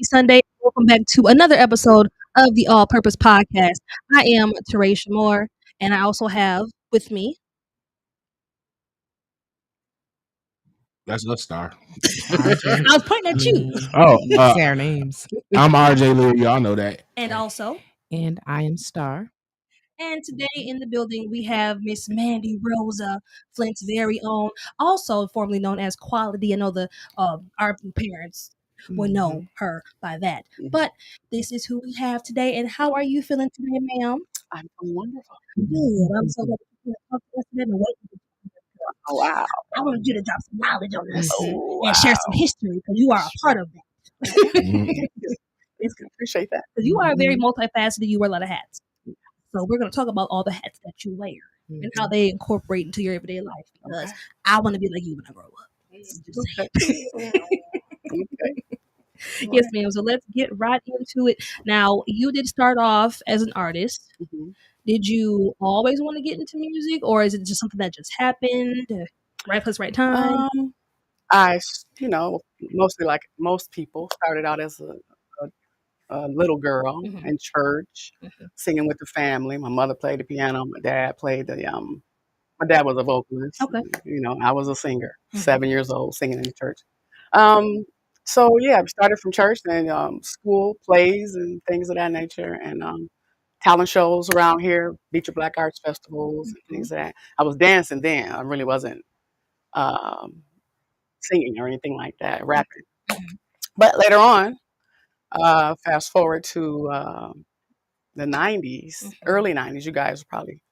Happy Sunday. Welcome back to another episode of the All Purpose Podcast. I am Teresha Moore, and I also have with me. That's a star. I was pointing at you. Say our names. I'm RJ Leary. Y'all know that. And also. And I am Star. And today in the building, we have Miss Mandy Rosa, Flint's very own, also formerly known as Quality. I know our parents will know her by that. But this is who we have today. And how are you feeling today, ma'am? I'm wonderful. Good. I'm so glad you talk to us today. Oh, wow. I wanted you to drop some knowledge on us Oh, and share some history because you are a part of that. Appreciate that. Because you are very multifaceted. You wear a lot of hats. So we're going to talk about all the hats that you wear and how they incorporate into your everyday life. Because I want to be like you when I grow up. Yes, ma'am. So let's get right into it. Now, you did start off as an artist. Mm-hmm. Did you always want to get into music, or is it just something that just happened? Right place, right time? I, mostly like most people, started out as a little girl in church, singing with the family. My mother played the piano. My dad played my dad was a vocalist. Okay. I was a singer, 7 years old, singing in the church. So yeah, I started from church and school plays and things of that nature, and talent shows around here, Beach or Black Arts festivals, and things like that. I was dancing then. I really wasn't singing or anything like that, rapping. But later on, fast forward to the 90s, early 90s, you guys were probably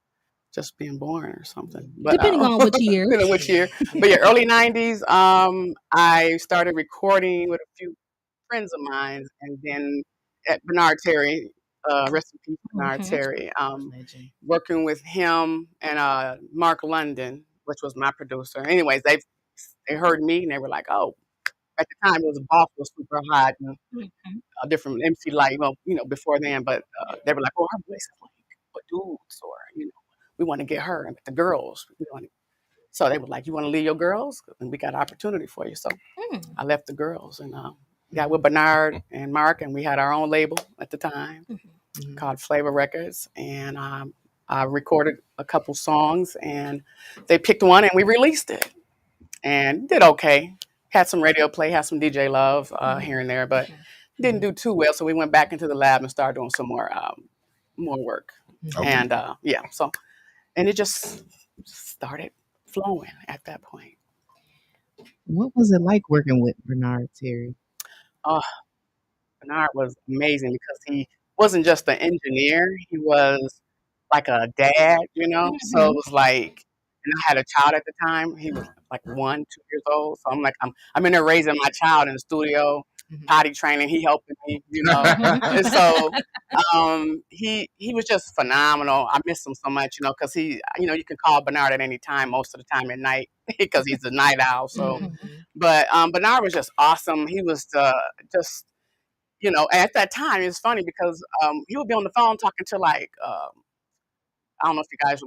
just being born or something. But, depending on which year. Depending on which year. But yeah, early 90s, I started recording with a few friends of mine, and then at Bernard Terry, rest in peace, Bernard Terry, working with him and Mark London, which was my producer. Anyways, they heard me and they were like, oh, at the time it was Boss was super hot and different MC Light, before then, but they were like, oh, our voice is like for dudes, or we want to get her and the girls. So they were like, you want to leave your girls? And we got an opportunity for you. So I left the girls and got with Bernard and Mark, and we had our own label at the time called Flavor Records. And I recorded a couple songs, and they picked one, and we released it. And did okay. Had some radio play, had some DJ love here and there, but didn't do too well. So we went back into the lab and started doing some more work. And and it just started flowing at that point. What was it like working with Bernard Terry? Bernard was amazing because he wasn't just an engineer; he was like a dad, So it was like, and I had a child at the time. He was like 1, 2 years old. So I'm like, I'm in there raising my child in the studio, potty training. He helping me, And so he was just phenomenal. I miss him so much, because he, you can call Bernard at any time, most of the time at night, because he's a night owl. So, but Bernard was just awesome. He was just, at that time, it's funny because he would be on the phone talking to like, I don't know if you guys,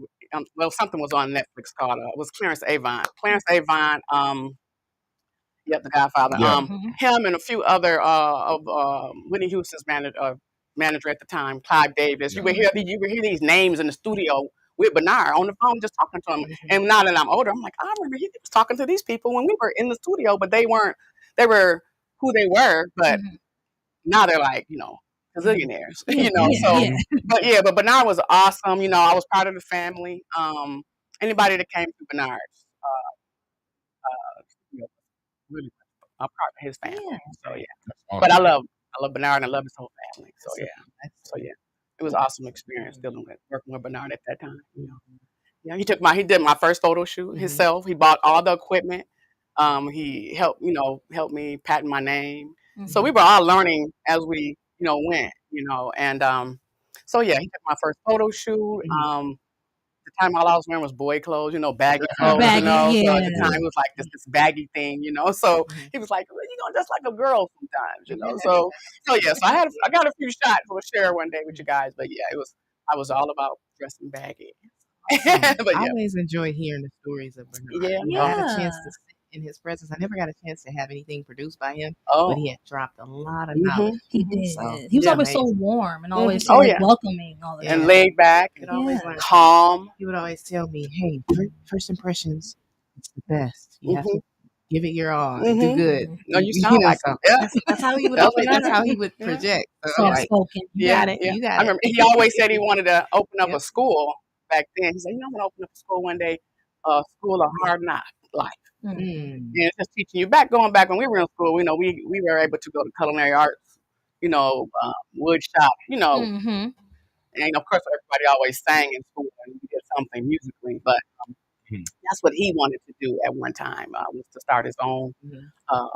something was on Netflix called, it was Clarence Avant. Clarence Avant, the Godfather. Yeah. Him and a few other of Whitney Houston's manager at the time, Clive Davis. You would hear these names in the studio with Bernard on the phone, just talking to him. And now that I'm older, I'm like, I remember he was talking to these people when we were in the studio, but they were who they were, but now they're like, gazillionaires, but Bernard was awesome. I was part of the family. Anybody that came through Bernard's, really, I'm part of his family. Yeah. So yeah, but I love Bernard and I love his whole family. So yeah, it was an awesome experience working with Bernard at that time. Yeah, he did my first photo shoot himself. He bought all the equipment. He helped me patent my name. So we were all learning as we went, and so yeah, he took my first photo shoot. The time all I was wearing was boy clothes, baggy clothes, So at the time it was like this baggy thing, So he was like, well, you're just like a girl sometimes, So yeah, so I got a few shots we'll share one day with you guys, but yeah, I was all about dressing baggy. I always enjoy hearing the stories of Bernard. Yeah. I had a chance to sit in his presence. I never got a chance to have anything produced by him, Oh, but he had dropped a lot of Mhm. knowledge. He did. So, He was yeah. always so amazing. warm and always Mhm. so Oh, like, yeah. welcoming all the Yeah. and time. laid back, Could always Yeah. learn. calm. He would always tell me, "Hey, first impressions, it's the best. You have Mhm. to give it your all. Do Mhm. good." No, you You sound know, like so him. Yeah. that's how he would That's open. what- That's how he would Yeah. project. So I'm Soft like, spoken. you Yeah, got it. yeah. You got I it. remember he always said he wanted to open up Yep. a school back then. He said, I'm gonna open up a school one day, a school of hard knock life. Mm. Mm. And it's just teaching you going back when we were in school, we were able to go to culinary arts, wood shop, Mm-hmm. and of course everybody always sang in school and we did something musically, but Mhm. that's what he wanted to do at one time, was to start his own, Mhm.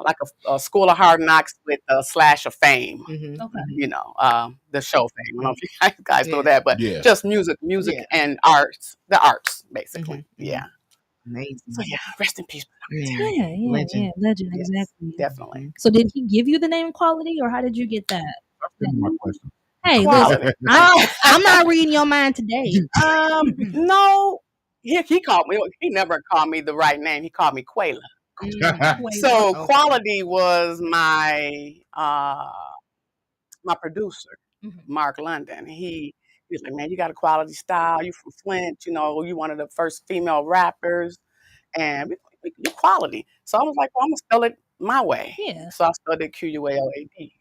like a school of hard knocks with a slash of fame. Mhm. Okay. The show fame. I don't know if you guys know Yeah. that, but Yeah. just music Yeah. and the arts, basically. Mhm. Yeah. Amazing. So yeah, rest in peace. Yeah. Yeah, Legend. legend, Yes, exactly. definitely. So did he give you the name Quality, or how did you get that? That's my question. Hey, Quality. listen, I'm not reading your mind today. No, he called me. He never called me the right name. He called me Quayla. Wait, So Okay. Quality was my producer, Mhm. Mark London. He was like, man, you got a quality style. You from Flint. You one of the first female rappers, and you quality. So I was like, well, I'm gonna spell it my way. Yeah. So I spelled it QUALAD.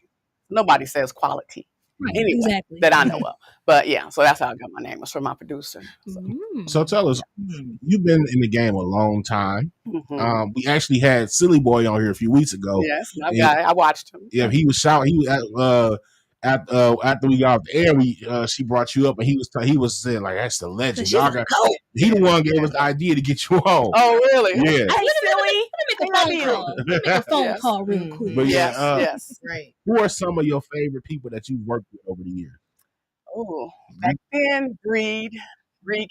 Nobody says quality right, anyway exactly. that I know of. But yeah, so that's how I got my name. It's from my producer. So, Mm. So tell us, Mm. you've been in the game a long time. mhm. We actually had Silly Boy on here a few weeks ago. Yes, my And- guy. I watched him. Yeah, he was shouting. He was after we got off the air, she brought you up, and he was saying like, "That's the legend." She's Y'all a got- goat. he the one gave us the idea to get you on. Oh, really? Yeah. Hey, Let me silly. make a phone call. Let me make a phone Yes. call real Mhm. quick. But yeah, Yes. Right. who are some of your favorite people that you've worked with over the years? Oh, back then, Breed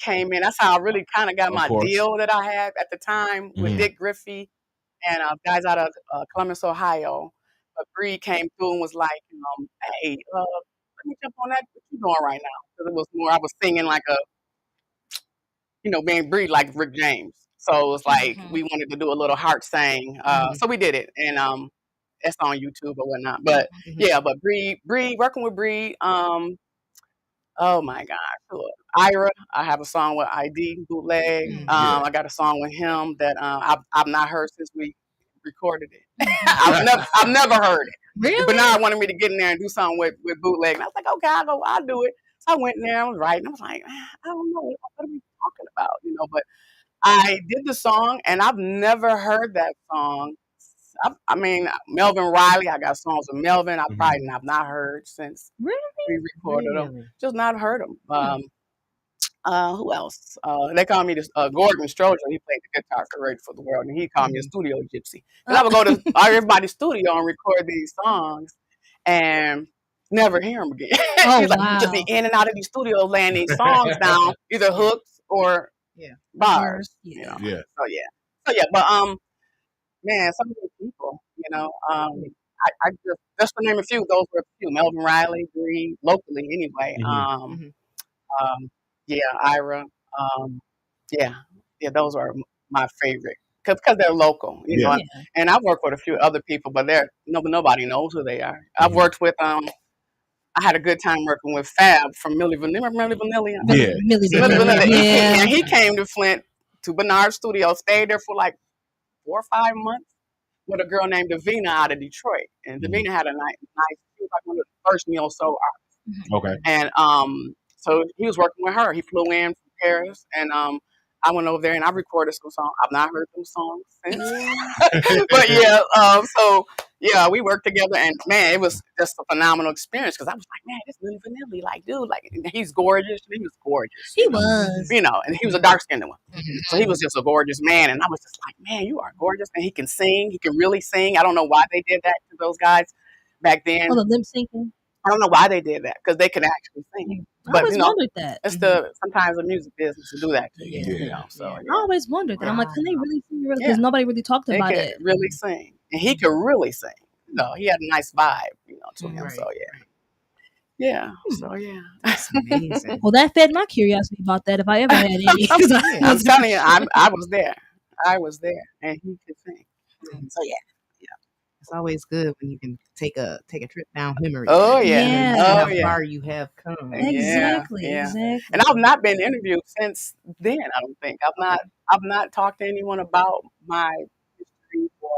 came in. That's how I really kind of got Of my course. deal that I had at the time with Mhm. Dick Griffey and guys out of Columbus, Ohio. But Breed came through and was like, hey, let me jump on that. What you doing right now? Because it was more, I was singing like being Breed like Rick James. So it was like Mhm. we wanted to do a little heart sang. So we did it. And it's on YouTube or whatnot. But Mhm. yeah, but Breed, working with Breed, oh my gosh. Look, Ira, I have a song with ID Bootleg. Mhm. Yeah. I got a song with him that I've not heard since we recorded it. Mhm. I've never heard it. Really? Bernard wanted me to get in there and do something with Bootleg. And I was like, okay, I'll do it. So I went in there, I was writing. I was like, I don't know, what are we talking about? But I did the song and I've never heard that song. I mean, Melvin Riley, I got songs with Melvin. Mhm. I've not heard since Really? we recorded them. Really? Just not heard them. Who else? They call me Gordon Stroger. He played the guitar for Ready for the World, and he called me a studio gypsy. And I would go to everybody's studio and record these songs, and never hear them again. Oh, He's like, just be wow. in and out of these studios laying these songs down, either hooks or Yeah. bars. Yeah. Yeah. So yeah. But man, some of the people, I just to name a few. Those were a few. Melvin Riley, Bree, locally anyway. Mhm. Yeah, Ira. Yeah, those are my favorite because they're local, Yeah. Yeah. And I've worked with a few other people, but nobody knows who they are. I've Mhm. worked with I had a good time working with Fab from Milli Vanilli. Remember Milli Vanilli? Yeah. Millie Milli Vanilli. Vanilli. Yeah. And he came to Flint to Bernard's studio, stayed there for like 4 or 5 months with a girl named Davina out of Detroit. And Mhm. Davina had a nice, she was like one of the first neo soul artists. Okay. And so he was working with her. He flew in from Paris, and I went over there and I recorded some songs. I've not heard them songs since, but yeah. So yeah, we worked together, and man, it was just a phenomenal experience because I was like, man, this Milli Vanilli, like, dude, like, he's gorgeous. He was gorgeous. He was. And he was a dark skinned one. Mhm. So he was just a gorgeous man. And I was just like, man, you are gorgeous. And he can sing. He can really sing. I don't know why they did that to those guys back then. Oh, the lip syncing. I don't know why they did that because they can actually sing. I But, always wondered that. it's sometimes the music business to do that to you. Yeah. So I always wondered that. I'm like, can they really sing? Because Yeah. nobody really talked they about could it. really sing. And he could really sing. He had a nice vibe, to him. Right. So yeah. Yeah. So yeah. That's amazing. Well, that fed my curiosity about that if I ever had any. 'Cause I I'm was- telling you, I was there. I was there. And he could sing. So yeah. It's always good when you can take a trip down memory Oh lane. yeah. You know, you see Oh how yeah. far you have come. Exactly. Yeah. Exactly. And I've not been interviewed since then. I don't think I've not talked to anyone about my history. So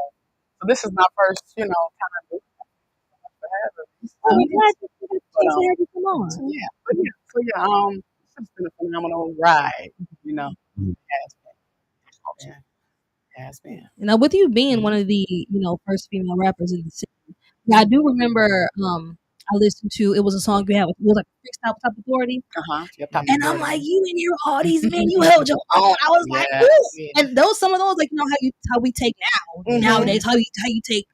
this is my first, time to have it. Oh, I'm glad you But, had to come on. so yeah, it's just been a phenomenal ride. You know, Mhm. it has been. Yeah, it has been. Now, with you being one of the first female rappers in the city, yeah, I do remember. I listened to it was a song you had. It was like Freestyle with Top Authority, Yep. Top and I'm Authority. like, you and your all these men, you held your own. I was like, Yeah. ooh. Yeah. And those some of those like how we take Mhm. nowadays how you take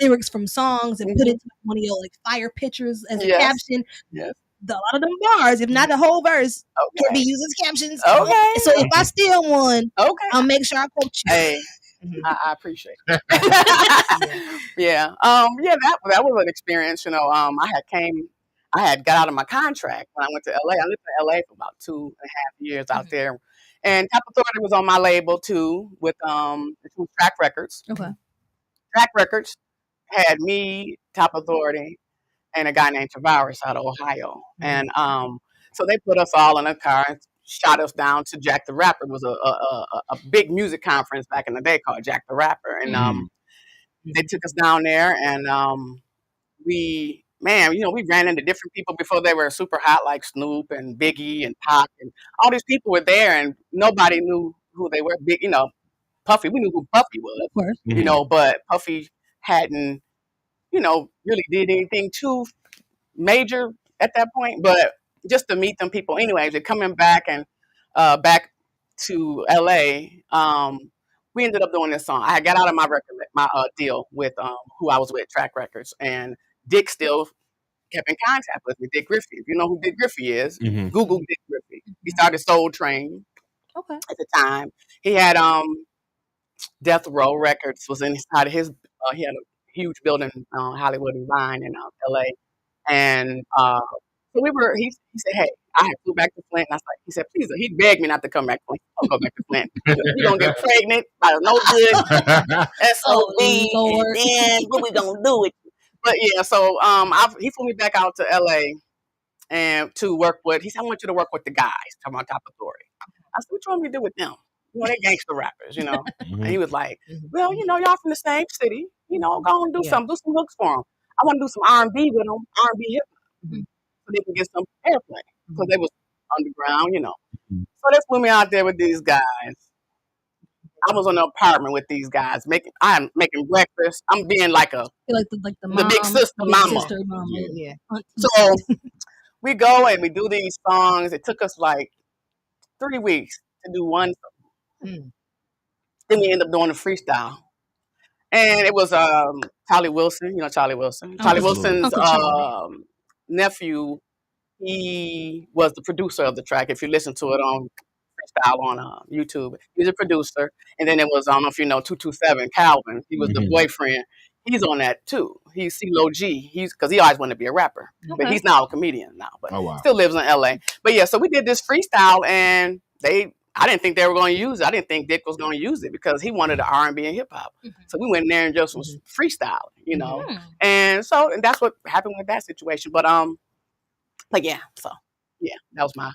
lyrics from songs and put it Mhm. to one of your like fire pictures as a Yes. caption. Yes. A lot of them bars, if not the whole verse, can be Okay. used as captions. Okay. So if I steal one, Okay. I'll make sure I quote you. Hey, Mhm. I appreciate it. Yeah. Yeah, that was an experience, I had got out of my contract when I went to LA. I lived in LA for about 2.5 years out there. And Top Authority was on my label too with Track Records. Okay. Track Records had me, Top Authority, and a guy named Tavares out of Ohio. And so they put us all in a car and shot us down to Jack the Rapper. It was a big music conference back in the day called Jack the Rapper. And they took us down there and we ran into different people before they were super hot, like Snoop and Biggie and Pac, and all these people were there, and nobody knew who they were. Big, Puffy. We knew who Puffy was, Of course. but Puffy hadn't, really did anything too major at that point. But just to meet them people, anyways, they're coming back and back to LA. We ended up doing this song. I got out of my deal with who I was with, Track Records, and Dick still kept in contact with me. Dick Griffey. If you know who Dick Griffey is, Google Dick Griffey. He started Soul Train Okay. at the time. He had Death Row Records was inside of his. He had a huge building on Hollywood and Vine in LA, and so we were. He said, "Hey, I had flew back to Flint." And I was like, he said, "Please," he begged me not to come back to Flint. I'll go back to Flint. You're gonna get pregnant by no good SOB, Lord. and then what we gonna do with you? But yeah, so he flew me back out to LA and to work with. He said, "I want you to work with the guys." Talking about Top Authority. I said, "What you want me to do with them? They're gangster rappers, And he was like, "Well, y'all from the same city. Go and do something, do some hooks for them. I want to do some R&B with them, R&B hip hop, so they can get some airplay because they was underground, So they flew me out there with these guys. I was in an apartment with these guys. I'm making breakfast. I'm being like the mom, big sister, mama. Yeah. So we go and we do these songs. It took us like 3 weeks to do one song. Then we end up doing a freestyle. And it was Charlie Wilson. You know Charlie Wilson. Charlie Wilson's nephew, he was the producer of the track. If you listen to it on freestyle on YouTube, he's a producer. And then it was, I don't know if you know 227 Calvin. He was the boyfriend. He's on that too. He's CeeLo G. Because he always wanted to be a rapper, but he's now a comedian now. But still lives in LA. But yeah, so we did this freestyle, and I didn't think they were going to use it. I didn't think Dick was going to use it because he wanted the R&B and hip hop. So we went in there and just was freestyling, And that's what happened with that situation. But yeah, that's my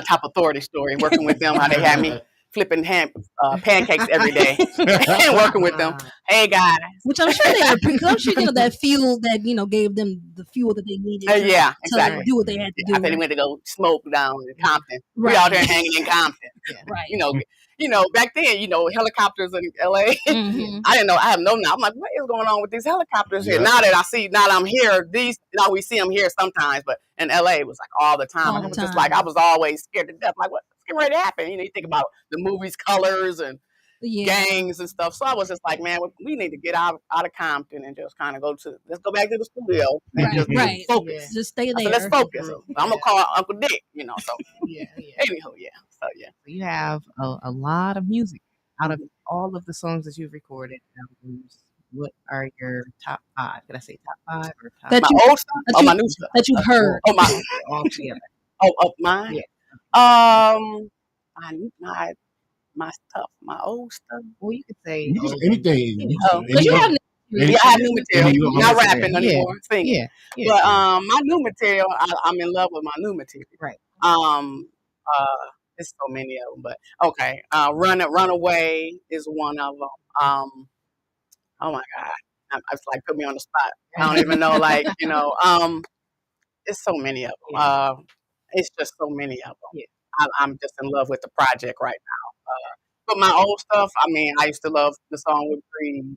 Top Authority story. Working with them, how they had me flipping pancakes every day and working with them. Hey guys, which I'm sure they because I'm sure that fuel that gave them the fuel that they needed. Exactly. To do what they had to do. I think they went to go smoke down in Compton. Right. We out here hanging in Compton. Right. Back then, helicopters in LA. I didn't know. I have no now. I'm like, what is going on with these helicopters here? Now that I'm here, we see them here sometimes, but in LA it was like all the time. It was just like I was always scared to death. Like, what's getting ready to happen? You think about the movies, Colors, and gangs and stuff. So I was just like, man, we need to get out of Compton and just kind of let's go back to the studio and just focus. Just stay there. So let's focus. I'm gonna call Uncle Dick, So anyhow, So you have a lot of music out of all of the songs that you've recorded. What are your top 5? Did I say top 5 or top? My old stuff or my new stuff that you've heard? Oh, my all together. Oh, mine. My my stuff, my old stuff. Well, you could say You can say old anything. and You Oh, can Because you say have any, yeah, I have new material. any Not material. rapping Yeah, anymore, singing. yeah, But my new material, I'm in love with my new material. right. Um, there's so many of them, but okay. Runaway is one of them. Oh my God, it's like put me on the spot. I don't even know, like it's so many of them. Yeah. It's just so many of them. Yeah. I'm just in love with the project right now. But my old stuff, I mean, I used to love the song with Breed.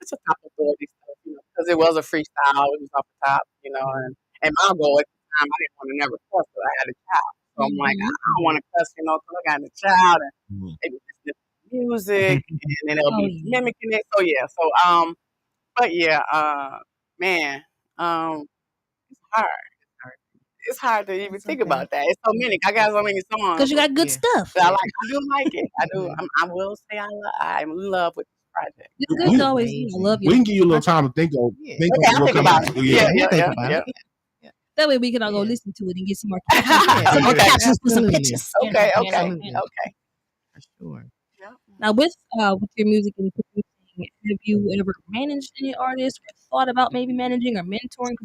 It's a top authority stuff, because it was a freestyle. It was off the top, and my goal at the time, I didn't want to never cuss, but I had a child. So I'm like, I don't want to cuss, because I got a child, and maybe just music, and then it'll be mimicking it. So yeah, but yeah, man, it's hard. It's hard to even think about that. It's so many. I got so many songs. Because you got good stuff. I do like it. I do. I will say I'm in love with this project. It's good to always love We you. can give you a little time to think of. Yeah. Think Okay, of I'll what's think coming about out. it. Yeah. That way we can all go listen to it and get some more Yeah. some more Okay. captions with some Absolutely. pictures. Okay. Absolutely. Okay. For sure. Yeah. Now with your music and producing, have you ever managed any artists or thought about maybe managing or mentoring?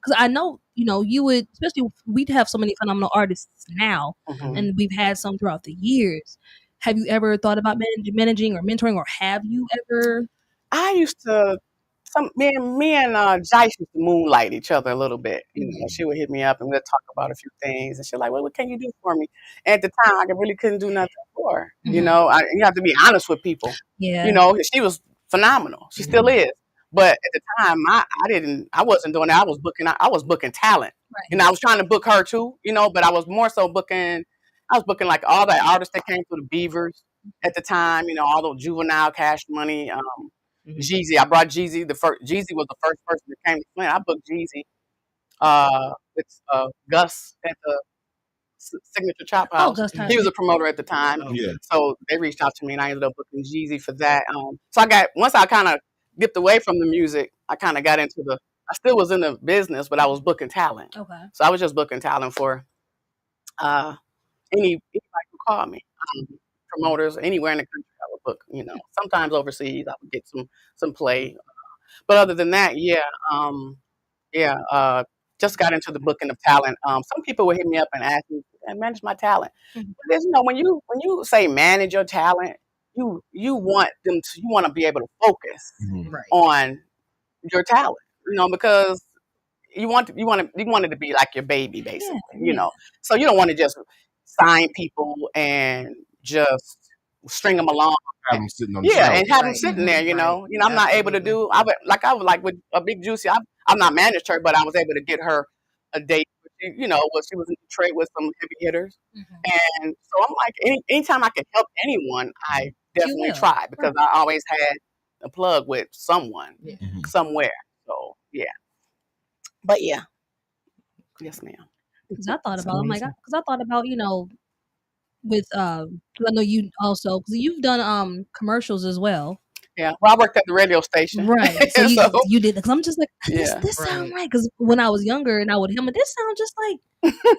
Because I know you would, especially we'd have so many phenomenal artists now, and we've had some throughout the years. Have you ever thought about managing or mentoring, or have you ever? I used to. Me and Jice used to moonlight each other a little bit. She would hit me up and we'd talk about a few things, and she's like, "Well, what can you do for me?" And at the time, I really couldn't do nothing for her. You have to be honest with people. Yeah. She was phenomenal. She still is. But at the time, I wasn't doing that. I was booking talent, Right. and I was trying to book her too. But I was more so booking. I was booking like all the artists that came through the Beavers at the time. All the Juvenile, Cash Money. Jeezy, I brought Jeezy. Jeezy was the first person that came to Flint. I booked Jeezy with Gus at the Signature Chop House. Gus He was a promoter at the time. Yeah. So they reached out to me, and I ended up booking Jeezy for that. So once I kind of dipped away from the music, I kind of got into I still was in the business, but I was booking talent. Okay. So I was just booking talent for anybody who called me. Promoters anywhere in the country, I would book. Sometimes overseas, I would get some play. But other than that, just got into the booking of talent. Some people would hit me up and ask me, manage my talent. Because when you say manage your talent, you want to be able to focus on your talent. Because you want it to be like your baby, basically. So you don't want to just sign people and just string them along. Have them sitting on the shelf. And have them sitting there. I'm not able to do. I was like with a Big Juicy. I'm not managed her, but I was able to get her a date. Where she was in Detroit with some heavy hitters, and so I'm like, anytime I can help anyone, I definitely try because I always had a plug with someone somewhere. So but yes, ma'am. Because I thought about, with 'cause I know you also, because you've done commercials as well. Yeah, well, I worked at the radio station, right? So you did, because I'm just like, this right. sound right. Because when I was younger and I would hear, this sound just like,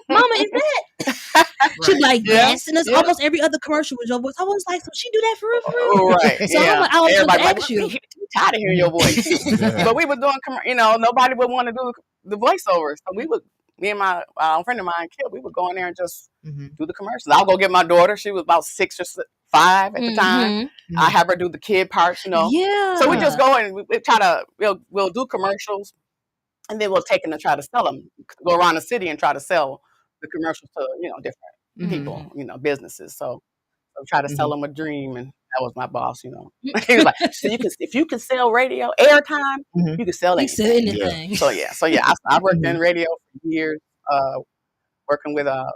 Mama, is that? She'd like, yes, and it's almost every other commercial with your voice. I was like, so she do that for real? Right? So I'm like, I was Everybody ask you. We tired of hearing your voice, but we were doing, nobody would want to do the voiceovers, so we would. Me and my friend of mine, Kip, we would go in there and just do the commercials. I'll go get my daughter. She was about 6 or 5 at the time. I have her do the kid parts, Yeah. So we just go and we try to, we'll do commercials, and then we'll take them and try to sell them. Go around the city and try to sell the commercials to, different people, businesses. So try to sell them a dream, and that was my boss, He was like, so if you can sell radio airtime, you can sell anything. Yeah. So I worked in radio for years, working with Don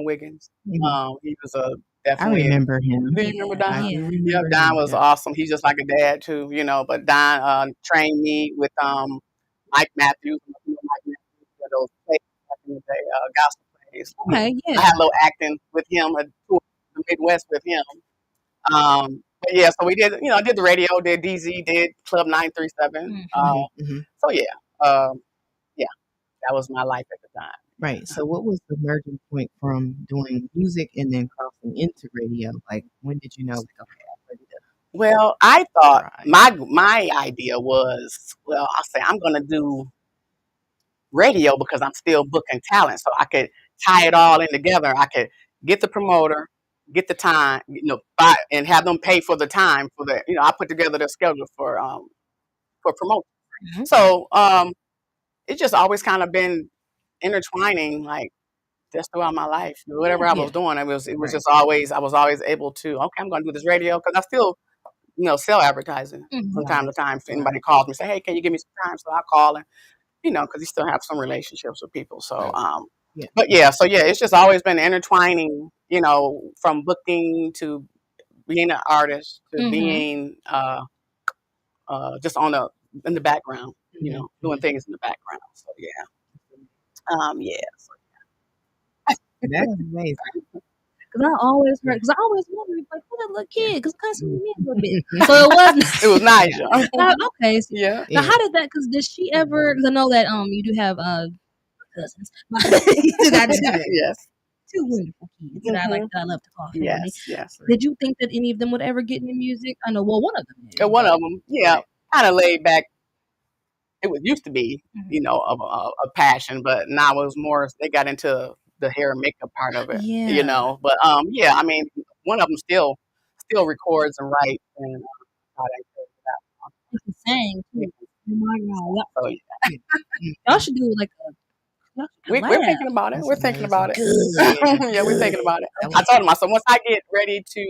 Wiggins. He was definitely. I remember him. Do you remember Don? Yeah, Don was awesome. He's just like a dad too, But Don trained me with Mike Matthews. Mike Matthews for those plays back in the day, gospel plays. Okay, yeah. I had a little acting with him, a tour the Midwest with him. But yeah, so we did. I did the radio, did DZ, did Club 937. So that was my life at the time. Right. So what was the merging point from doing music and then crossing into radio? Like when did you know, like, okay, I'm ready to Well, I thought try? my idea was, well, I say I'm gonna do radio because I'm still booking talent, so I could tie it all in together. I could get the promoter, get the time, buy and have them pay for the time for the, I put together the schedule for promotion. Mhm. So it's just always kind of been intertwining, like just throughout my life. Whatever I was Yeah. doing, it was Right. just always I was always able to, okay, I'm going to do this radio because I still sell advertising from Mhm. time to time. If Right. anybody calls me, say, hey, can you give me some time? So I call and because you still have some relationships with people. So, Right. Yeah. but yeah, so yeah, it's just always been intertwining, from booking to being an artist to Mhm. being just in the background, Mhm. doing things in the background. So yeah, yeah. That is amazing. Because I always heard, because I always wondered, like, who that little Yeah. kid? Because it kind of seemed to me a little bit. Mhm. So it wasn't. It was Nigel. Okay. So, Yeah. now, Yeah. how did that? Because did she ever? Because I know that you do have cousins. You got Yes. two wonderful kids that I love to call family. Yes. Yes. Did you think that any of them would ever get into music? I know. Well, one of them did. And one of them, yeah, Right. kind of laid back. It was used to be, Mhm. of a passion, but now it was more. They got into the hair and makeup part of it, Yeah. But yeah, I mean, one of them still records and writes and how they do She can sing too. that. Oh my God. So yeah, Y'all should do like a y'all should we're collab. thinking about it. That's We're thinking about it. Good. Yeah. Yeah, we're thinking Good. about it. That I was told him, I said, once I get ready to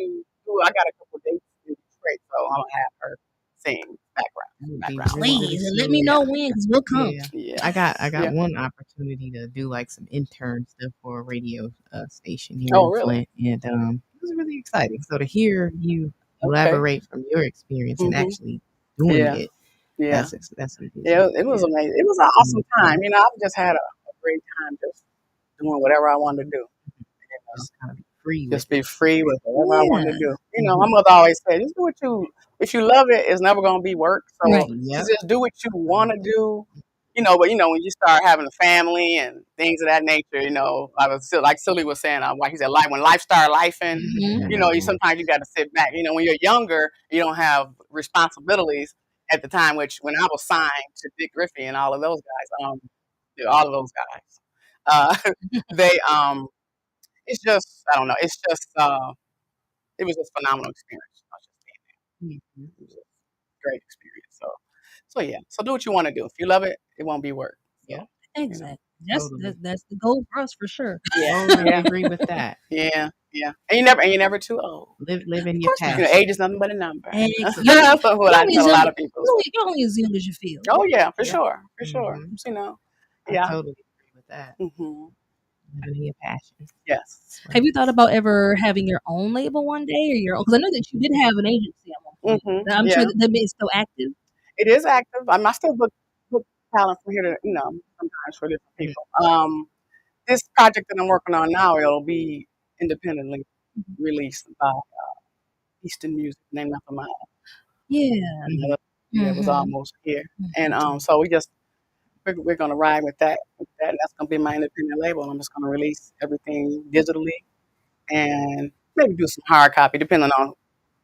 do, I got a couple dates in Detroit, so I'm gonna have her sing that would be background. really, really Please, and let smooth. me know when, because we'll come. Yeah. Yeah, I got yeah. one opportunity to do like some intern stuff for a radio station here Oh, in really? Flint, and it was really exciting. So to hear you Okay. elaborate from your experience and Mhm. actually doing Yeah, it, yeah, that's amazing. yeah. It was Yeah. amazing. It was an awesome Mhm. time. I've just had a great time just doing whatever I wanted to do. Just kind of be free with Just be it. free with whatever I want to Yeah. do. Mhm. My mother always said, just do what if you love it, it's never going to be work. So Right. Yep. just do what you want to do. But when you start having a family and things of that nature, I was still, like Silly was saying, like he said, like when life started lifing, Mhm. you sometimes you got to sit back. When you're younger, you don't have responsibilities at the time. Which when I was signed to Dick Griffey and all of those guys, all of those guys, they it's just I don't know. It's just it was just a phenomenal experience. I was just saying that. Mhm. It was a great experience. So yeah. So do what you want to do. If you love it, it won't be work. So Yep. Exactly. Totally. That's the goal for us for sure. yeah, Totally yeah, agree with that. yeah, yeah. And you're never too old. Live in Of your course not. passion. Age is nothing but a number. Exactly. That's what You're I only as tell a young. lot of people. So. You're only as young as you feel. Oh yeah, for Yep. sure, for sure. Mhm. I Yeah. totally agree with that. hmm Living in your passion. Yes. Have you thought about ever having your own label one day, or your own? Because I know that you did have an agency at one point. I'm sure Yeah. that is still active. It is active. I still book talent from here to sometimes for different people. This project that I'm working on now, it'll be independently released by Eastern Music, named after my Yeah. Mhm. yeah, it was Mhm. almost here. Mhm. And so we're gonna ride with that. And that's gonna be my independent label. I'm just gonna release everything digitally and maybe do some hard copy, depending on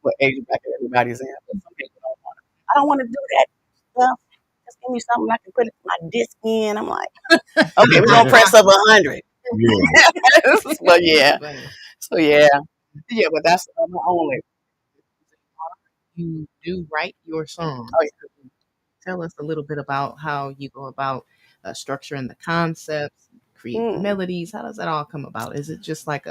what age bracket everybody's in. But some people don't want to. I don't want to do that stuff. Just give me something I can put my disc in. I'm like, okay, we're gonna press up 100. Yeah. But yeah, Funny. so yeah, but that's my only. You do write your songs. Oh Tell us a little bit about how you go about structuring the concepts, create the yeah. melodies. How does that all come about? Is it just like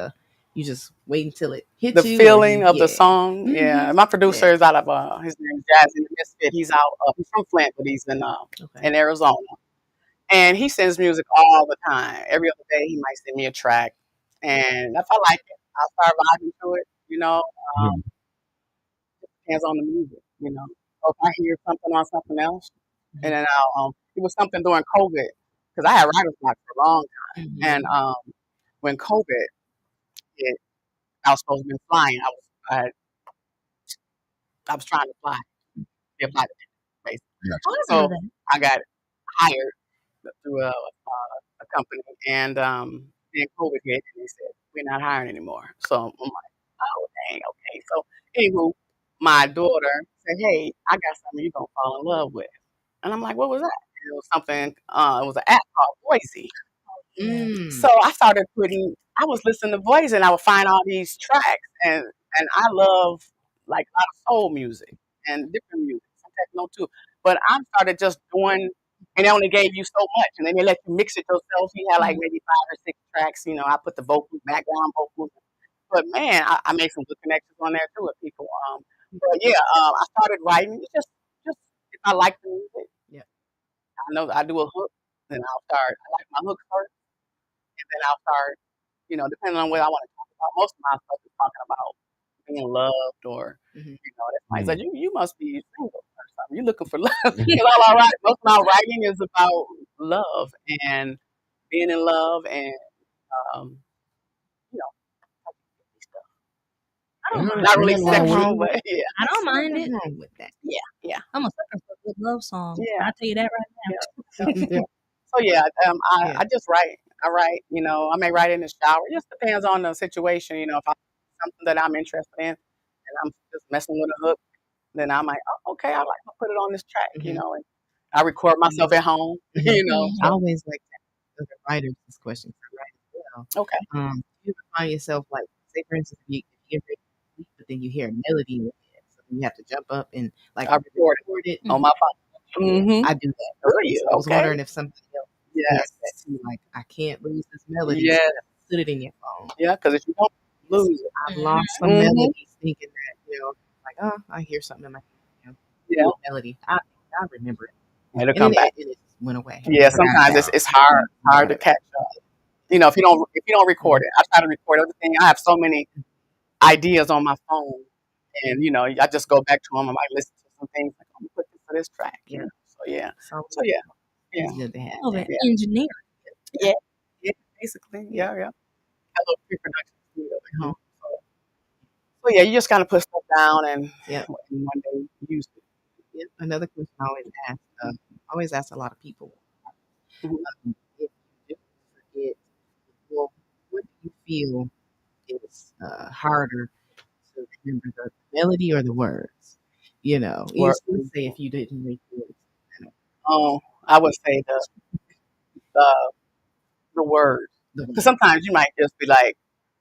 you just wait until it hits The you? feeling of the Yeah. song. Yeah, Mhm. my producer Yeah. is out of his name's Jazz in the Misfit. He's out. He's from Flint, but he's Okay. in Arizona, and he sends music all the time. Every other day, he might send me a track, and if I like it, I'll start vibing to it. Depends on the music. So if I hear something on something else, and then it was something during COVID because I had writer's block for a long time, Mhm. and when COVID hit, I was supposed to be flying. I was trying to fly. Be a basically. Oh, I So remember that. I got hired through a company, and then COVID hit, and they said we're not hiring anymore. So I'm like, oh dang, okay. So anywho, my daughter said, hey, I got something you're gonna fall in love with, and I'm like, what was that? It was something. It was an app called Boise. So I started I was listening to Voice and I would find all these tracks and I love like a lot of soul music and different music, some techno too. But I started just doing, and they only gave you so much, and then they let you mix it yourself. You had like maybe 5 or 6 tracks. I put the vocals, background vocals. But man, I made some good connections on there too with people. But yeah, I started writing. It's just if I like the music, Yeah. I know I do a hook, then I'll start. I like my hook first, and then I'll start, depending on what I want to talk about. Most of my stuff is talking about being loved or, that's why it's like, you must be single or something. You're looking for love. Because all right, most of my writing is about love and being in love and, um, you know, stuff. I don't mind. Not really Ain't nothing wrong with sexual, it. but yeah. I don't mind it. wrong with that. Yeah. I'm a sucker for a good love song. Yeah. I'll tell you that right now. Yeah. So yeah, Yeah. I just write. I write. I may write in the shower. It just depends on the situation. If I something that I'm interested in and I'm just messing with a hook, then I might, okay, I like to put it on this track. And I record myself at home. I always like to ask other writers this question. 'Cause I write as well. Okay. Do you ever find yourself like, say for instance, if you get ready to sleep, but then you hear a melody in your head, so then you have to jump up and like I record it on my phone. Mm-hmm. I do that. Really? So I was Okay. wondering if somebody else Yes. does that too. Like, I can't lose this melody. Yes. So you have to put it in your phone. Yeah, because if you don't lose it, I've lost some Mhm. melodies thinking that, like, oh, I hear something in my head, yeah, melody. I remember it. it'll And come then back. it just went away. Yeah, I forgot sometimes about it. it's hard to catch up. If you don't record it, I try to record everything. I have so many ideas on my phone, and I just go back to them. I might listen to some things like, I'm gonna put this for this track. Yeah. So yeah, So so yeah, it's good to have Oh, that. that engineering. yeah, basically, yeah. A little pre-production studio at home. So yeah, you just kind of put stuff down and Yep. and one day use it. Yeah. Another question I always ask a lot of people, Mhm. if you do forget, well, what do you feel is harder to remember, the melody or the words? Word. Let's say if you didn't record I would say the words. the Because sometimes you might just be like,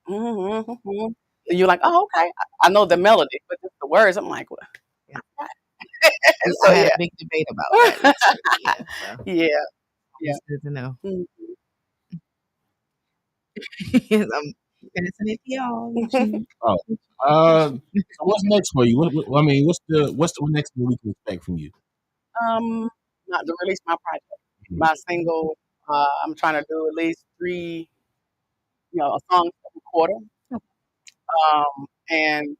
and you're like, oh, okay, I know the melody, but just the words, I'm like, what? Yeah. And I so had yeah, a big debate about that yesterday. So yeah. it's good to know. Mhm. I'm passing it to y'all. So what's next for you? I mean, what's the next thing we can expect from you? Not to release my project, my single. I'm trying to do at least 3, a song every quarter. And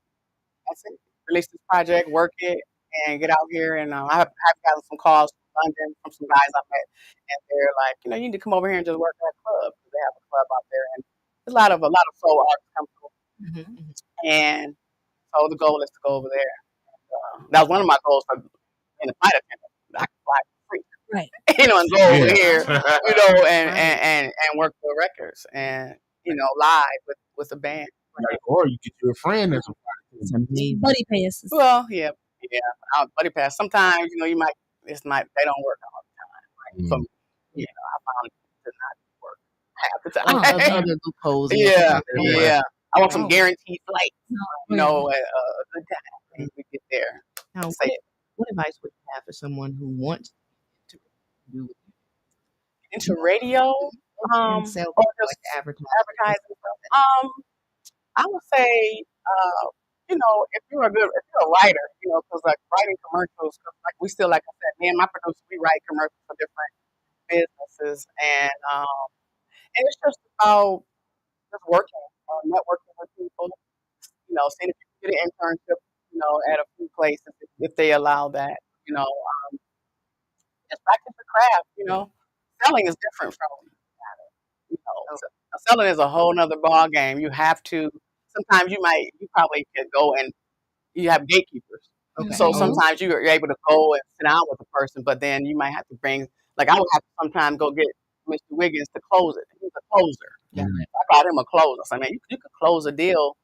that's it. Release this project, work it, and get out here. And I've gotten some calls from London from some guys I met, and they're like, you need to come over here and just work at a club because they have a club out there, and there's a lot of soul artists come through. And so the goal is to go over there. That was one of my goals for being a flight attendant. I could fly for free, Right. and go over Yeah. here, Right. and work the records and live with a band. Or you get you a friend that's a It's amazing. Buddy passes. Well, yeah. Buddy pass. Sometimes you might. It's not. They don't work all the time. Right? So I found it to not work half the time. Other loopholes. Yeah. I want some Oh. guaranteed flights. No, A good time. And we get there. Now, Say what advice would you have for someone who wants to do into radio. and sell Or like just advertising? advertising. I would say, if you're a writer, because like writing commercials, cause like like I said, me and my producer, we write commercials for different businesses, and it's just about just working, networking with people, seeing if you can get an internship, at a few places if they allow that, just practice the craft, selling is different from, selling is a whole nother ball game. You have to. Sometimes you probably could go and you have gatekeepers. Okay. So sometimes you're able to go and sit down with a person, but then you might have to bring, like I would have to sometimes go get Mr. Wiggins to close it. He was a closer. Mhm. I called him a closer. So, I mean, you could close a deal.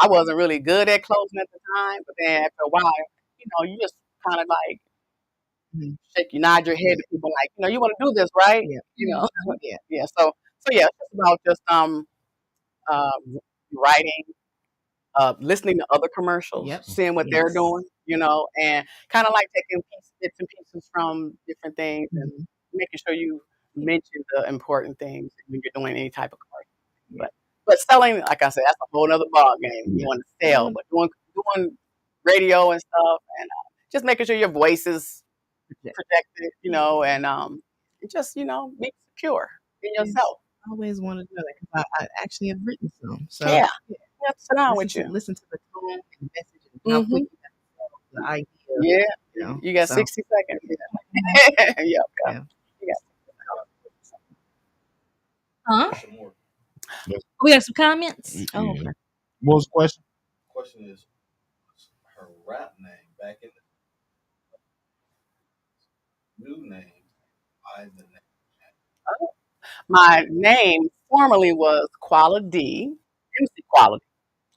I wasn't really good at closing at the time, but then after a while, you just kind of like nod your head to people like, you want to do this, right? Yeah. Yeah. So yeah, it's just about just uh, writing, listening to other commercials, seeing what they're doing, and kind of like taking bits and pieces from different things and making sure you mention the important things when you're doing any type of commercial. But selling, like I said, that's a whole other ball game. You want to sell, but doing radio and stuff, and just making sure your voice is protected, and just be secure in yourself. I always wanted to know that because I actually have written some. So Yeah. Sit down with you. Listen to the tone and the message and how quick you got to sell the idea. Yeah. You got 60 seconds. Yeah. Yeah. Huh? We got some comments. Yeah. Oh, okay. What was the question? The question is her rap name back in the new name. Why the name? My name formerly was Quality, MC Quality,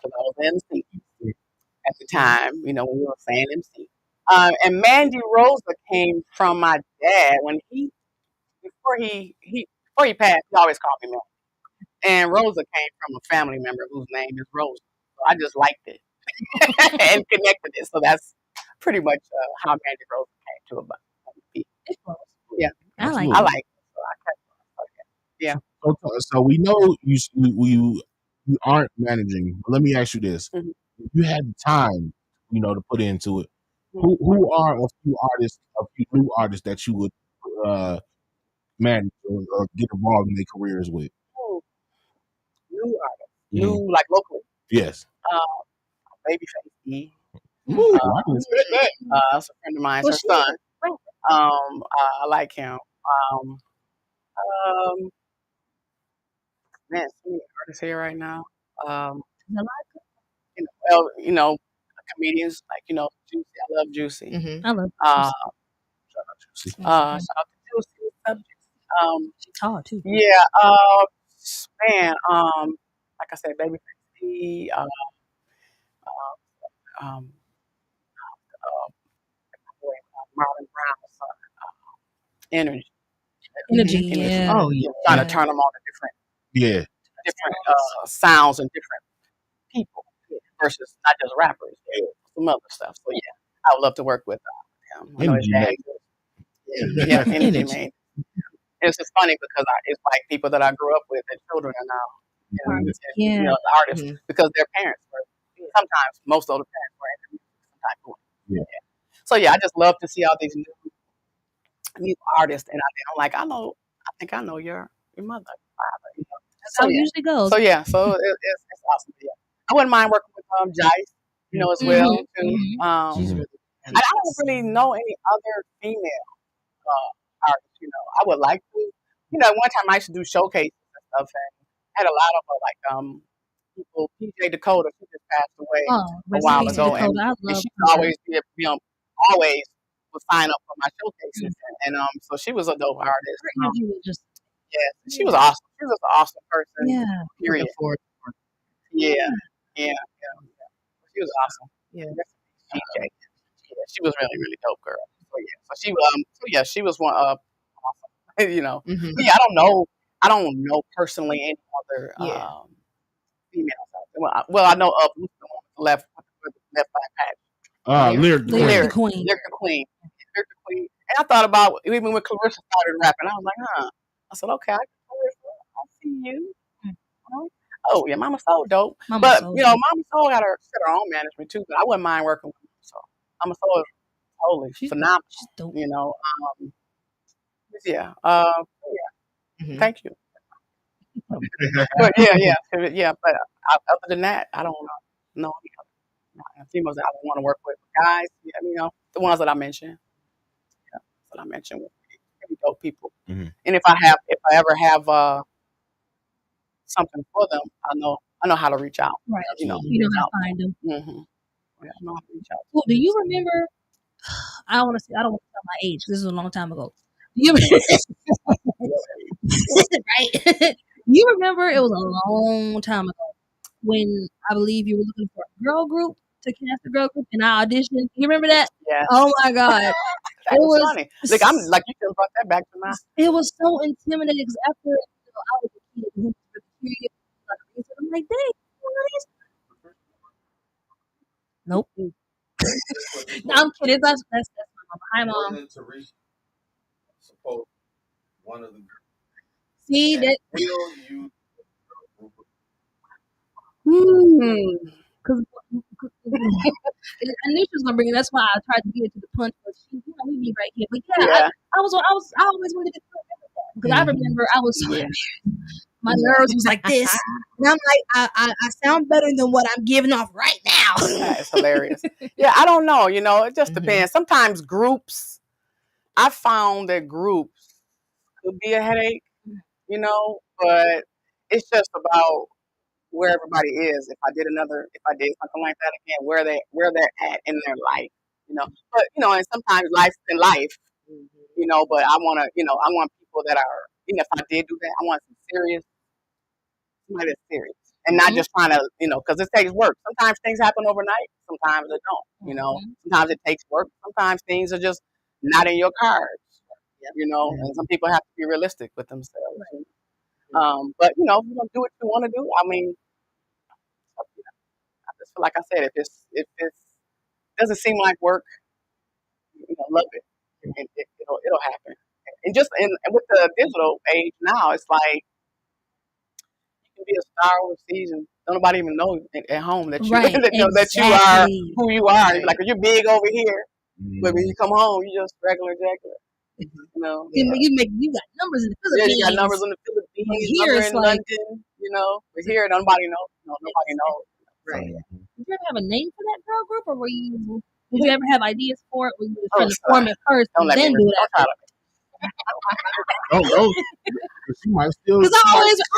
because I was MC at the time, when we were saying MC. And Mandy Rosa came from my dad when before he passed, he always called me Mandy. And Rosa came from a family member whose name is Rosa. So I just liked it and connected it. So that's pretty much how Mandy Rosa came to about it. Yeah. I like I it. like it. So I kept Yeah. So we know you aren't managing. But let me ask you this: Mhm. if you had the time, to put into it, Mhm. who are a few new artists that you would manage or get involved in their careers with? New artists. New, like locally. Yes. Babyface E. Ooh, I can respect that. That's a friend of mine. Her son. I like him. Man, so many artists here right now. Comedians like Juicy. I love Juicy. I love Uh, Juicy. shout out to Juicy Subjects. she's hard too. Yeah. Man. Like I said, Babyface E. Um, Marlon Brown's son. Energy. Energy, yeah. Oh, yeah. Trying to turn them on to different sounds and different people versus not just rappers, some other stuff. So yeah, I would love to work with him. I know his dad. Yeah, Energy Man. It's just funny because it's like people that I grew up with and children are now artists because their parents were sometimes most of the parents were in some type of way. Yeah. So yeah, I just love to see all these new artists, and I think I know your mother, father. That's how it usually goes. So yeah, so it's awesome. Yeah, I wouldn't mind working with Jice, as well too. She's really I don't really know any other female artists. I would like to. One time I used to do showcases and stuff, and had a lot of people. PJ Dakota, she just passed away a while ago, and she always always would sign up for my showcases, and so she was a dope artist. She was awesome. She was an awesome person. Yeah. Period. Yeah. She was awesome. Yeah. PJ. Yeah, she was really, really dope girl. So yeah, she was one awesome. But yeah, I don't know personally any other females out there. Well, I know of the one left by patch. Lyric the Queen. Lyric the Queen. And I thought about even when Clarissa started rapping, I was like, I said, okay, I see you. Oh yeah, Mama Soul dope. Mama Soul got her own management too, but I wouldn't mind working with her. So Mama Soul is totally phenomenal. She's dope. Yeah. Thank you. But yeah. But other than that, I don't know any other females that I would want to work with. Guys, the ones that I mentioned. That I mentioned with really dope people. Mm-hmm. And if I ever have something for them, I know how to reach out. Right. You know how to find them. Mm-hmm. Yeah, I know how to reach out. Well, do you remember? I don't want to tell my age. This was a long time ago. You right? You remember it was a long time ago when I believe you were looking for a girl group to cast a girl group, and I auditioned. You remember that? Yes. Oh my god, it That was was funny. Like I'm like you just brought that back to my. it was so intimidating because after I was a kid who was really curious, like, I'm like, dang, one of these. Nope. No, I'm kidding. That's my mom. Hi, mom. Wasn't Teresa supposed one of the See that? will you Because I knew she was gonna bring it. That's why I tried to get it to the punch. But she, we be right here. But yeah, Yeah. I always wanted to get because I remember I was so my nerves was like this, and I'm like, I sound better than what I'm giving off right now. That is hilarious. Yeah, I don't know. It just depends. Sometimes groups, I found that groups could be a headache. But it's just about where everybody is. If I did something like that again, where they're at in their life. But and sometimes life's in life. But I want people that are. If I did do that, I want somebody that's serious, and not just trying to, because it takes work. Sometimes things happen overnight. Sometimes they don't. Sometimes it takes work. Sometimes things are just not in your cards. And some people have to be realistic with themselves. But if you don't do what you want to do, I mean, I just feel like I said, if it doesn't seem like work, love it. It'll happen. And with the digital age now, it's like you can be a star overseas and don't nobody even know at home that you Right, that you are who you are. Like you're big over here, but when you come home, you just regular. You got numbers in the Philippines. Yeah, you got numbers in the Philippines, Here number it's in like, London. But here nobody knows. Nobody knows. Right. Did you ever have a name for that girl group, or did you ever have ideas for it? Or you were trying to stop. form it first Don't and let then me do that? don't try to. Don't. She might still. Because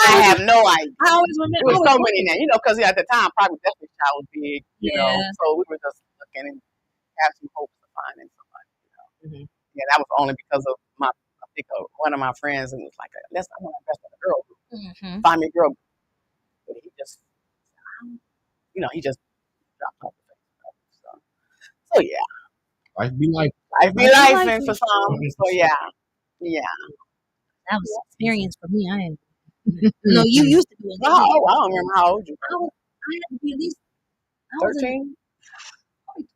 I have no idea. I always remember. There was so many names, because at the time, probably Destiny Child was big, Yeah. So we were just looking and have some hopes of finding somebody. Yeah, that was only because of one of my friends, and was like, I want to invest in a girl group. Find me a girl group. But he just, he just dropped off the face. So yeah. Life be life. Life be life, and for some. So yeah. That was experience for me. I didn't. No, you used to do it. I don't remember how old you were. I had to be at least 13?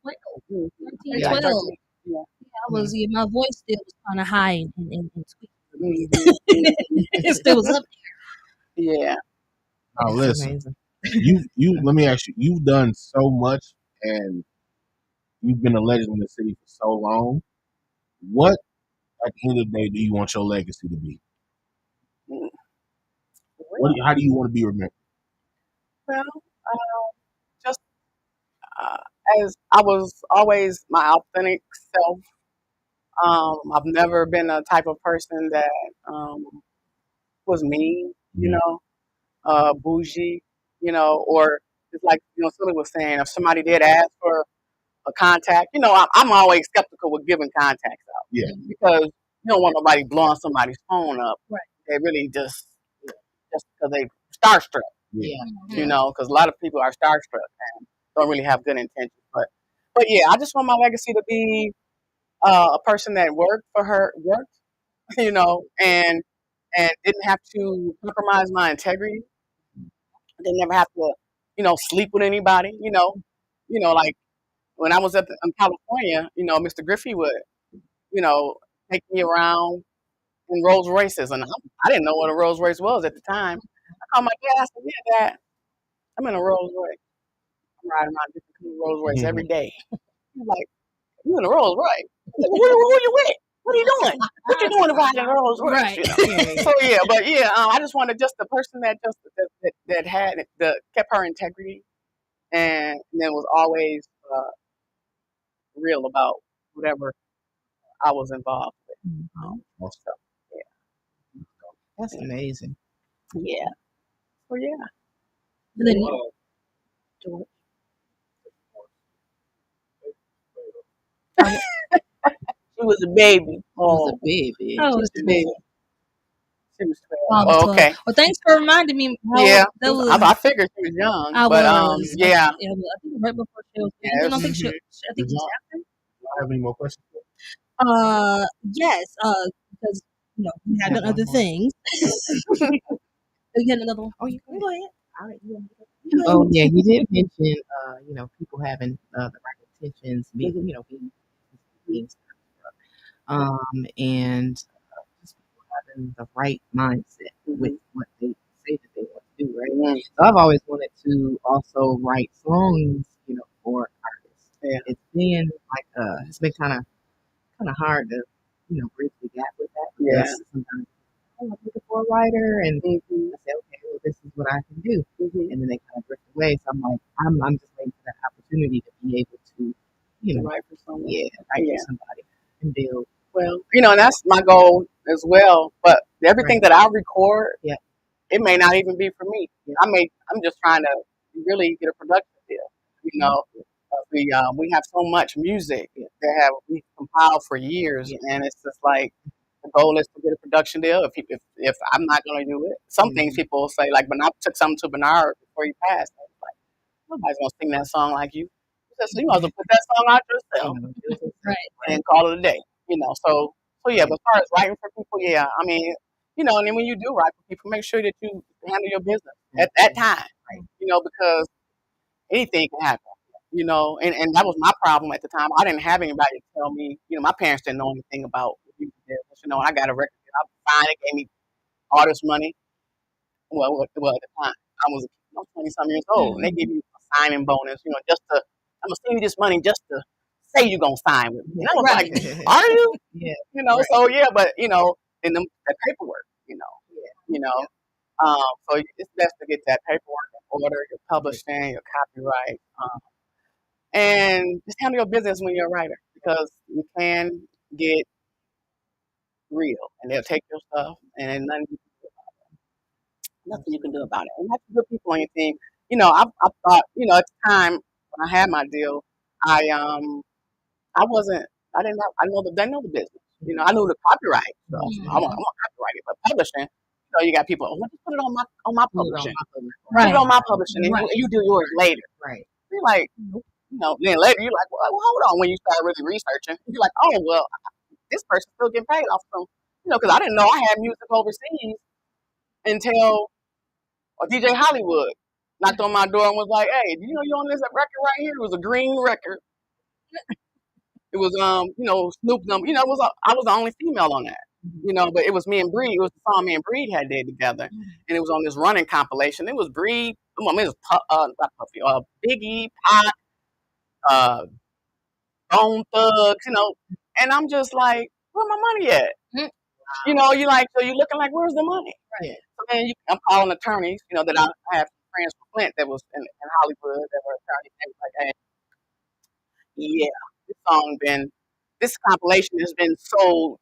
12. 13, Yeah, 12. 13. Yeah. I was. My voice still was kind of high and squeaky. It still was up there. Yeah. Now listen, you. Let me ask you. You've done so much, and you've been a legend in the city for so long. What, at the end of the day, do you want your legacy to be? How do you want to be remembered? Well, just as I was always my authentic self. I've never been a type of person that was mean, bougie, or it's like Silly was saying, if somebody did ask for a contact, I'm always skeptical with giving contacts out. Yeah. Because you don't want nobody blowing somebody's phone up. Right. They really just because they starstruck. Yeah. Because a lot of people are starstruck and don't really have good intentions. But yeah, I just want my legacy to be a person that worked, and didn't have to compromise my integrity. Didn't never have to, sleep with anybody. Like when I was in California, Mr. Griffey would, take me around in Rolls Royces, and I didn't know what a Rolls Royce was at the time. I called my dad. I said, "Yeah, Dad, I'm in a Rolls Royce. I'm riding around different Rolls Royce every day." He's like, "You in a Rolls Royce? Like, who you with? What are you doing? What you doing riding a Rolls Royce?" Right. So yeah, but yeah, I just wanted just the person that that had kept her integrity, and then was always real about whatever I was involved with. So yeah, That's amazing. Yeah. So yeah. And then She was a baby. Was a baby. Oh, She was a baby. She was 12. Oh, Oh, okay. Well, thanks for reminding me. Yeah, That was. I figured she was young, I but was. yeah. I think right before she was. Yeah, I don't think she. I think Did it was y'all after. have any more questions? Yes. Because we had done other things. You had another one. Oh, you go ahead. All right. Oh yeah, you did mention people having the right intentions, being being and just people having the right mindset with what they say that they want to do, right? So I've always wanted to also write songs, for artists. Yeah. It's been kind of hard to, bridge the gap with that. Yeah. Sometimes I'm looking for a writer, and I say, okay, well, this is what I can do, and then they kind of drift away. So I'm like, I'm just waiting for that opportunity to be able to, write for someone. write for somebody and build. Well, that's my goal as well. But everything that I record, it may not even be for me. I'm just trying to really get a production deal. We have so much music that we compiled for years, and it's just like the goal is to get a production deal. If I'm not going to do it, some things people will say, like, when I took something to Bernard before he passed, I was like, nobody's going to sing that song like you. He said, so you might as well put that song out yourself, and call it a day. So yeah. But as far as writing for people, and then when you do write for people, make sure that you handle your business at that time, because anything can happen. And that was my problem at the time. I didn't have anybody to tell me. My parents didn't know anything about music business. I got a record. I fine. It gave me all this money. Well, at the time, I was 20-some years old, and they give you a signing bonus. Just to, I'm gonna send you this money just to say you're gonna sign with me. And I was like, are you? So yeah, but in the paperwork, so it's best to get that paperwork in order, your publishing, your copyright, and just handle your business when you're a writer, because you can get real, and they'll take your stuff, and nothing you can do about it. And you have good people on your team. I thought, at the time when I had my deal, I wasn't. I know the business. I knew the copyright stuff. I'm a copywriter, but publishing. You got people. Let me put it on my publishing. Put it on my publishing, and you do yours later. Right. You're like, then later you're like, well, hold on. When you start really researching, you're like, oh well, this person's still getting paid off from, because I didn't know I had music overseas until DJ Hollywood knocked on my door and was like, hey, do you know you're on this record right here? It was a green record. It was, Snoop number. I was the only female on that. But it was me and Breed. It was the song me and Breed had did together, and it was on this running compilation. It was Breed. It was not Puffy. Biggie, Pac, Bone Thugs. And I'm just like, where my money at? You like, so you're looking like, where's the money? Right. So then I'm calling attorneys. That I have friends from Flint that was in Hollywood that were attorneys. And like, hey, yeah, this compilation has been sold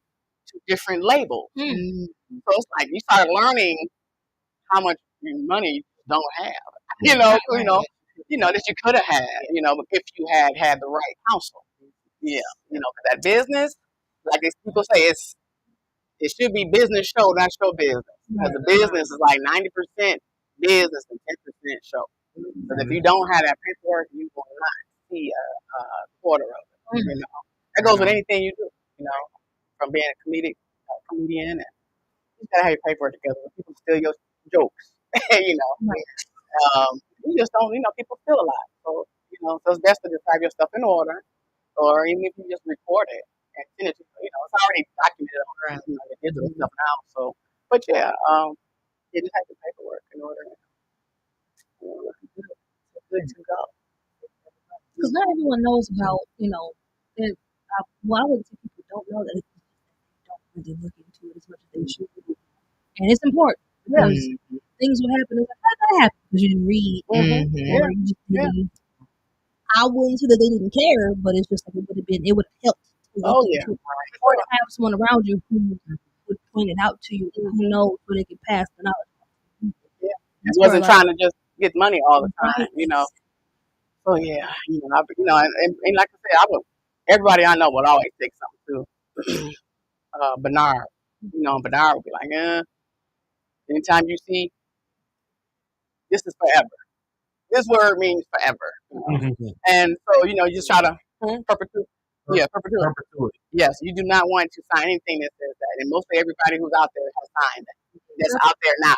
to different labels. So it's like you start learning how much money you don't have. That you could have had. If you had the right counsel. Yeah. That business, like these people say, it should be business show, not show business. Because the business is like 90% business and 10% show. Because if you don't have that paperwork, you will not see a quarter of it. That goes with anything you do. From being a comedian, and you gotta have your paperwork together. When people steal your jokes, you just don't. People steal a lot. So so it's best to just have your stuff in order, or even if you just record it and send it to it's already documented on the digital stuff now. So, but yeah, you just have your paperwork in order. Good to go. Because not everyone knows about I would say people don't know that they don't really look into it as much as they should. And it's important because things will happen. It's like, how did that happen? Because you didn't read, or you just didn't. I wouldn't say that they didn't care, but it's just like it would have helped. Or to have someone around you who would point it out to you, and who knows where they can pass the knowledge. Yeah, I wasn't trying to just get money all the time, So yeah, and like I said, everybody I know would always take something too. Bernard. Bernard would be like, anytime you see, this is forever. This word means forever. And so, you just try to perpetuate. Yeah, perpetuity. Yes, you do not want to sign anything that says that. And mostly everybody who's out there has signed that. That's out there now.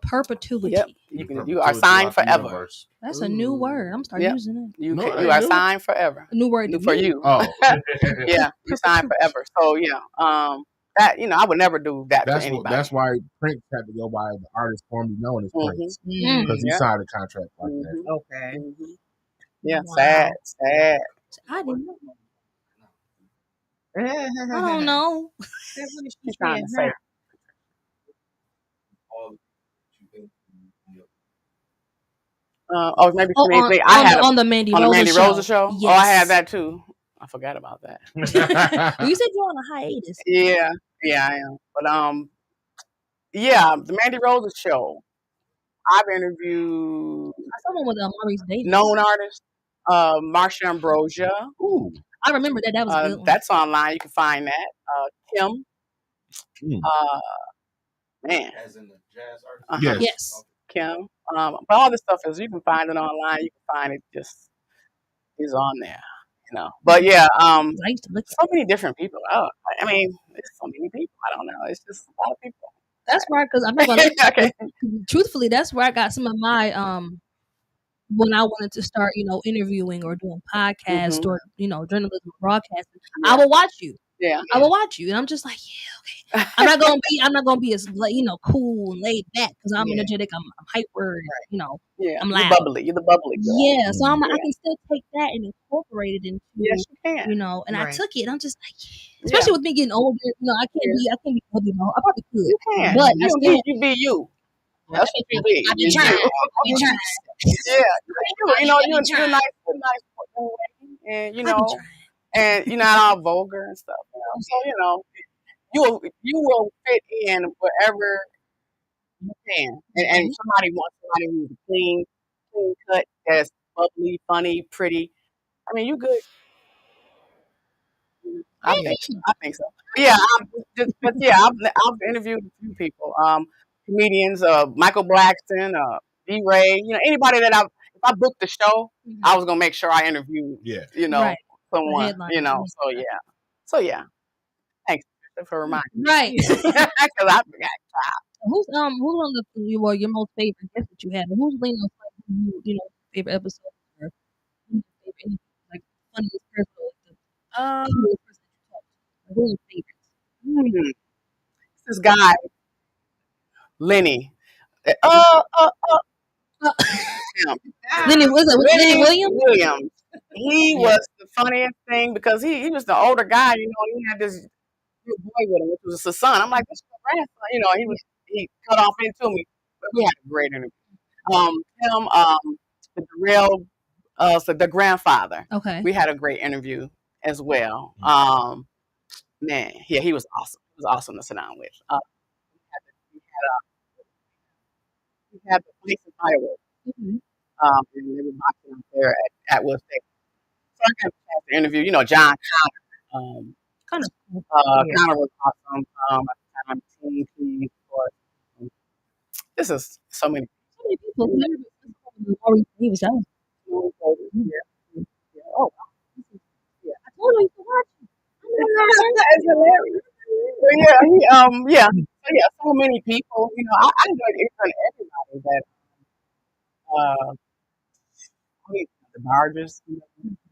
Perpetuity. Yep. You are signed forever. That's a new word. I'm starting using it. You are signed forever. A new word for you. Oh. Yeah, you signed forever. So yeah, that I would never do that to anybody. That's why Prince had to go by the artist formerly known as Prince, because he signed a contract like that. Okay. Yeah, wow. Sad. I didn't know. I don't know. She's trying to say. Maybe she made me. I had on the Mandy Rosa show. Yes. Oh, I had that too. I forgot about that. You said you're on a hiatus. Yeah, I am. But the Mandy Rosa show. I've interviewed someone with Maurice Davis, known artist, Marsha Ambrosia. Ooh, I remember that. That was a good one. That's online. You can find that. Kim. Man. As in the jazz artist. Yes. Kim. But all this stuff you can find it online. You can find it just is on there. But yeah, I used to look so many different people. I mean, there's so many people. I don't know. It's just a lot of people. That's right, because I'm not gonna. Okay. Truthfully, that's where I got some of my when I wanted to start, interviewing or doing podcasts or journalism broadcasting. I will watch you. Yeah, I will watch you, and I'm just like, okay. I'm not gonna be as cool and laid back because I'm energetic. I'm hyper. Yeah, I'm loud. You're the bubbly girl. Yeah, so I can still take that and incorporate it into. Yes, you can. And I took it. And I'm just like, especially with me getting older. I can't be. I probably could. You can, but you be you. That's what you be. I be trying. Yeah, you're a nice way, and and you're not all vulgar and stuff. So you will fit in wherever you can, and somebody wants somebody who's clean cut, that's bubbly, funny, pretty. I mean, you good. I think so. Yeah, I've interviewed a few people, comedians, Michael Blackson, D-Ray, anybody that if I booked the show, I was gonna make sure I interviewed, someone, So yeah. Thanks for reminding me. Right. Because I forgot. Who's on your most favorite guest that you had? Who's favorite episode or favorite like funniest person? Coolest person you talked to? Who's your favorites? This guy, Lenny. Lenny Williams. He was the funniest thing because he was the older guy. He had this boy with him, which was his son. I'm like, this is my grandson. He cut off into me, but we had a great interview. The grandfather. Okay. We had a great interview as well. Man, yeah, he was awesome. He was awesome to sit down with. We had the police and fireworks. And they were boxing out there at Will State. So I got a chance to interview, John Connor. Connor was awesome. At the time, Team, of course. This is so many people. He was young. Oh, wow. Yeah. I told him to watch it. It's hilarious. So many people. I enjoyed everybody that. The Barges. I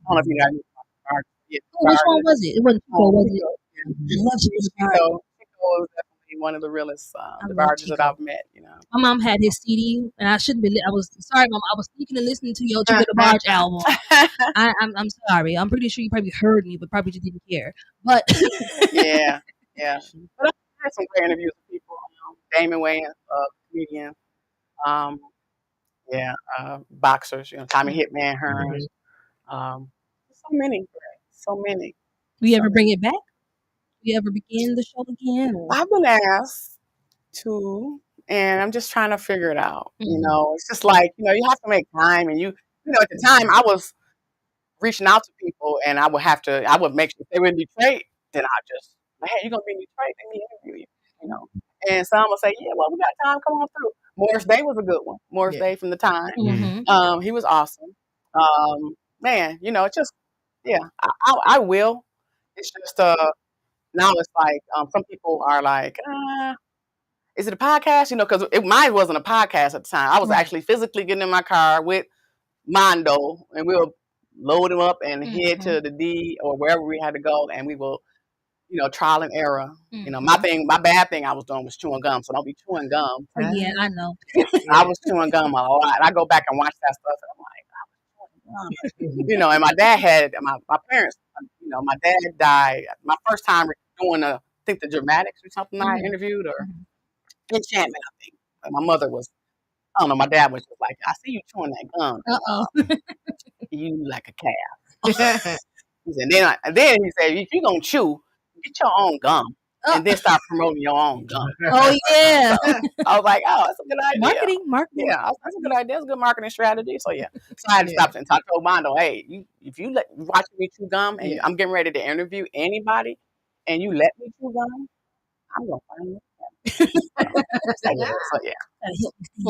don't know if you guys know about the Barges. Yeah, which one was it? It wasn't Chico, was it? I love Chico. Chico is definitely one of the realest the Barges that I've met. My mom had his CD, and I shouldn't be. I was sorry, Mom. I was sneaking and listening to your Chico the Barge album. I'm sorry. I'm pretty sure you probably heard me, but probably just didn't care. But yeah. But I had some great interviews with people. Damon Wayans, comedian. Boxers. Tommy Hitman Hearns. So many. Will you ever bring it back? Will you ever begin the show again? Or? I've been asked to, and I'm just trying to figure it out. It's just like, you have to make time, and at the time I was reaching out to people, and I would make sure if they were in Detroit, then I just, hey, you're gonna be in Detroit, let me interview you, you know. And some will say, yeah, well, we got time, come on through. Morris Day was a good one. Morris Day from the time. He was awesome. Man, you know, it's just, yeah, I will. It's just now it's like some people are like, is it a podcast? You know, because mine wasn't a podcast at the time. I was actually physically getting in my car with Mondo, and we'll load him up and head to the D or wherever we had to go, and we will, you know, trial and error. You know, my bad thing I was doing was chewing gum, so don't be chewing gum. Yeah, I know. I was chewing gum a lot. I go back and watch that stuff, and I'm like, you know, and my dad had my parents. You know, my dad died. My first time doing I think the Dramatics or something. I interviewed or Enchantment. I think. And my mother was. I don't know. My dad was just like, I see you chewing that gum. You like a calf. He said, then he said, if you're gonna chew, get your own gum. And then start promoting your own gum. Oh yeah. So I was like, oh, that's a good idea. Marketing. Yeah, that's a good idea. That's a good marketing strategy. So yeah. So I had to stop and talk to Mondo. Hey, if you watch me chew gum and I'm getting ready to interview anybody, and you let me chew gum, I'm gonna find you. So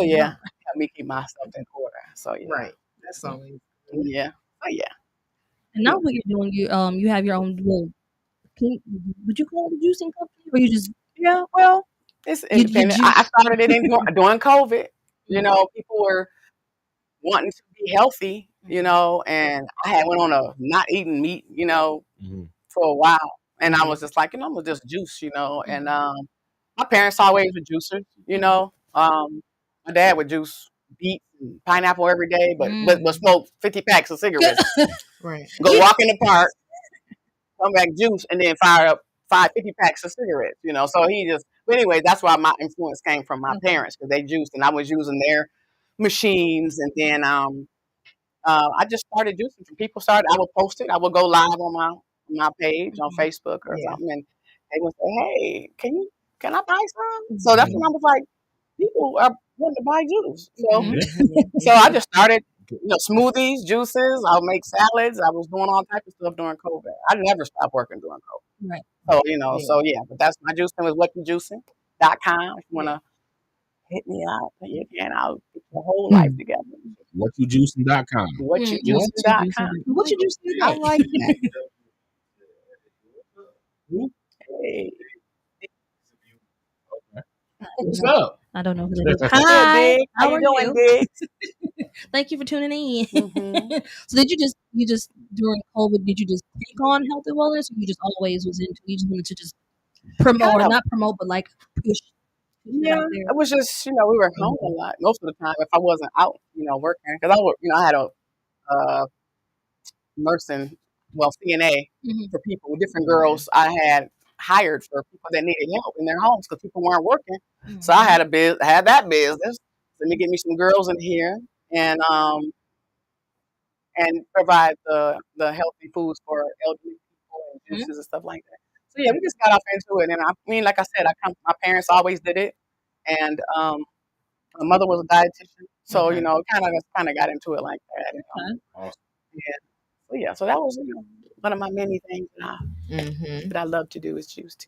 yeah, help me keep myself in order. So yeah, right. That's always yeah. So yeah. And now what you're doing, you have your own. Well, would you call it a juicing company, or you just? Yeah, well, it's independent. I started it during COVID. You know, people were wanting to be healthy, you know, and I had went on a not eating meat, you know, for a while. And I was just like, you know, I'm going to just juice, you know. And my parents always were juicers, you know. My dad would juice beets and pineapple every day, but smoke 50 packs of cigarettes. Right. Go walk in the park, come back, juice, and then fire up 50 packs of cigarettes, you know. So he just, but anyway, that's why my influence came from my parents, because they juiced and I was using their machines. And then I just started juicing. People started, I would post it, I would go live on my page on Facebook or something, and they would say, hey, can I buy some? So that's when I was like, people are wanting to buy juice. So I just started, you know, smoothies, juices. I'll make salads. I was doing all types of stuff during COVID. I never stopped working during COVID. Right. So, you know, so yeah, but that's my juicing was whatyoujuicing.com. If you want to hit me out, you can. I'll get your whole life together. Whatyoujuicing.com. Whatyoujuicing.com. Whatyoujuicing? I like that. Hey. What's up? I don't know who that is. Hi, how you doing, Diggs? Thank you for tuning in. So did you just during COVID, did you just take on health and wellness, or you just always was into? You just wanted to just promote, or not promote, but like push. Yeah, it was just, you know, we were home a lot most of the time if I wasn't out, you know, working, because I had a nursing, CNA for people, different girls I had hired for people that needed help in their homes because people weren't working. So I had that business. Let me get me some girls in here and provide the healthy foods for elderly people and juices and stuff like that. So yeah, we just got off into it. And I mean, like I said, my parents always did it, and my mother was a dietitian, so you know, kind of got into it like that. You know? Awesome. Yeah. So that was, you know, one of my many things that I love to do is juice too.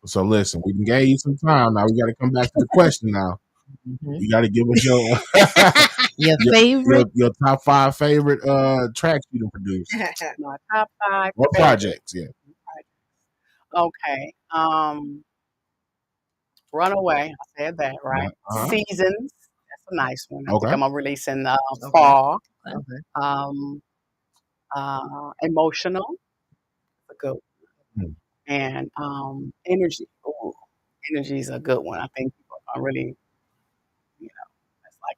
So listen, we can gave you some time. Now we got to come back to the question. Now you got to give us your favorite, your top 5 favorite tracks you done produced. My top 5 or projects, yeah. Okay. Runaway. I said that right. Seasons. That's a nice one. I think I'm gonna release in fall. Emotional. A good one. And energy. Ooh, energy is a good one. I think people are really, you know, it's like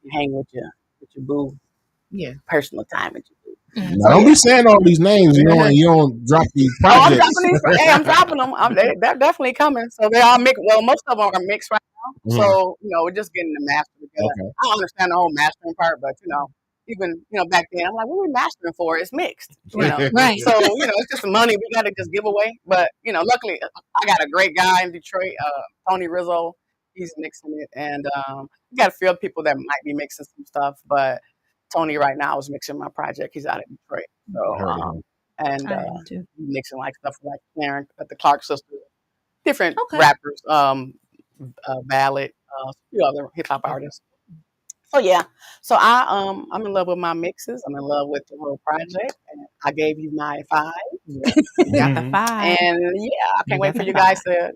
you hang with your boo. Yeah. Personal time with your boo. Now, don't be saying all these names. You don't drop these projects. I'm dropping them. They're definitely coming. So they all mixed. Well, most of them are mixed right now. So, you know, we're just getting the master together. I don't understand the whole mastering part, but, you know, even, you know, back then, I'm like, what are we mastering for? It's mixed. You know? Right. So, you know, it's just the money we got to just give away. But, you know, luckily, I got a great guy in Detroit, Tony Rizzo. He's mixing it. And we got a few people that might be mixing some stuff, but Tony right now is mixing my project. He's out of Detroit. So and I am too. mixing like stuff like Clarence, the Clark sisters, different Okay. rappers, ballad, a few other hip hop artists. So yeah, so I'm in love with my mixes. I'm in love with the whole project. And I gave you my 5, You got the 5. and yeah, I can't wait for you guys to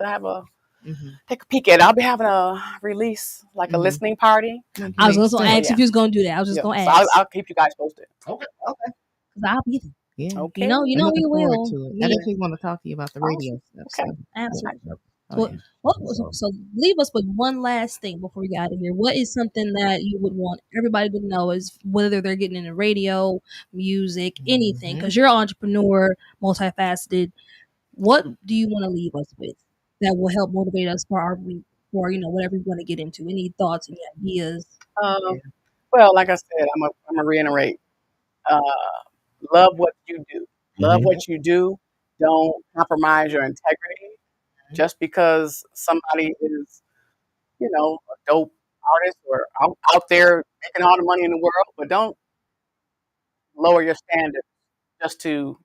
have a Mm-hmm. take a peek at it. I'll be having a release, like a listening party. I was going to ask yeah. if you was going to do that. I was just Yeah, going to so ask. I'll keep you guys posted. Okay. Cause I'll be there. Yeah. Okay. You know I'm we looking forward will. to it. Yeah. I definitely want to talk to you about the radio stuff. Okay. So. Absolutely. Oh, So leave us with one last thing before we get out of here. What is something that you would want everybody to know is whether they're getting into radio, music, anything? Because you're an entrepreneur, multifaceted. What do you want to leave us with that will help motivate us for our week, or whatever you want to get into? Any thoughts, any ideas? Well, like I said, I'm gonna reiterate. Love what you do. Love what you do. Don't compromise your integrity just because somebody is, a dope artist or out there making all the money in the world. But don't lower your standards just to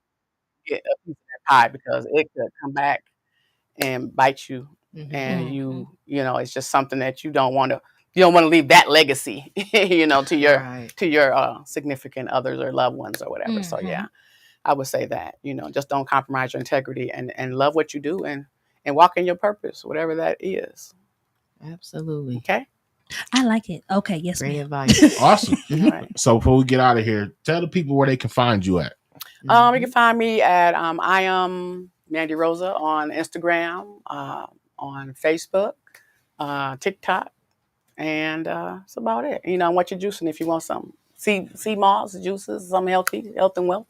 get a piece of that pie because it could come back and bite you. And it's just something that you don't want to. You don't want to leave that legacy, to your significant others or loved ones or whatever. So yeah, I would say that, just don't compromise your integrity and love what you do and walk in your purpose, whatever that is. Absolutely. Okay. I like it. Okay. Yes. Great ma'am. advice. Awesome. Right. So before we get out of here, tell the people where they can find you at. You can find me at I am Mandy Rosa on Instagram, on Facebook, TikTok. And that's about it. What you're juicing if you want something. Sea moss, juices, something healthy, health and wealth.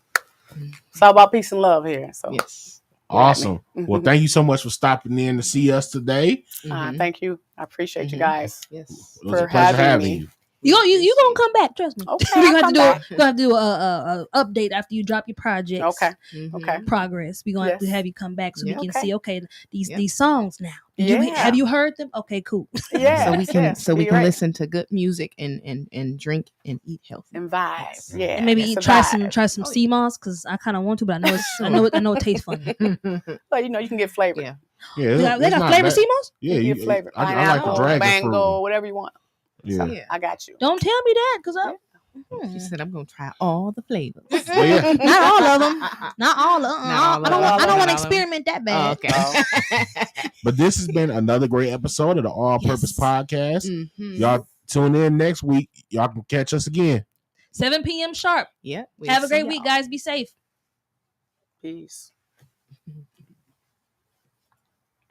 It's all about peace and love here. So yes. Awesome. Well, thank you so much for stopping in to see us today. Thank you. I appreciate you guys. Yes. It was a pleasure having you. You gonna come back? Trust me. Okay, We're gonna I'll have to do a update after you drop your projects. Okay. Progress. We're gonna have to have you come back so we can see. Okay, these songs now. Have you heard them? Okay, cool. Yeah. So we can listen to good music and drink and eat healthy and vibe. Yeah. And maybe try some sea moss because I kind of want to, but I know it tastes funny. But you can get flavor. Yeah. They got flavored sea moss. Yeah, you get flavor. I like the dragon mango, fruit. whatever you want. Yeah. So, I got you. Don't tell me that because She said I'm gonna try all the flavors. Well, yeah. Not all of them. Not all of them. I don't want to experiment that bad. Okay. But this has been another great episode of the All Purpose Podcast. Y'all tune in next week. Y'all can catch us again. 7 p.m. sharp. Yeah. Have a great week, guys. Be safe. Peace.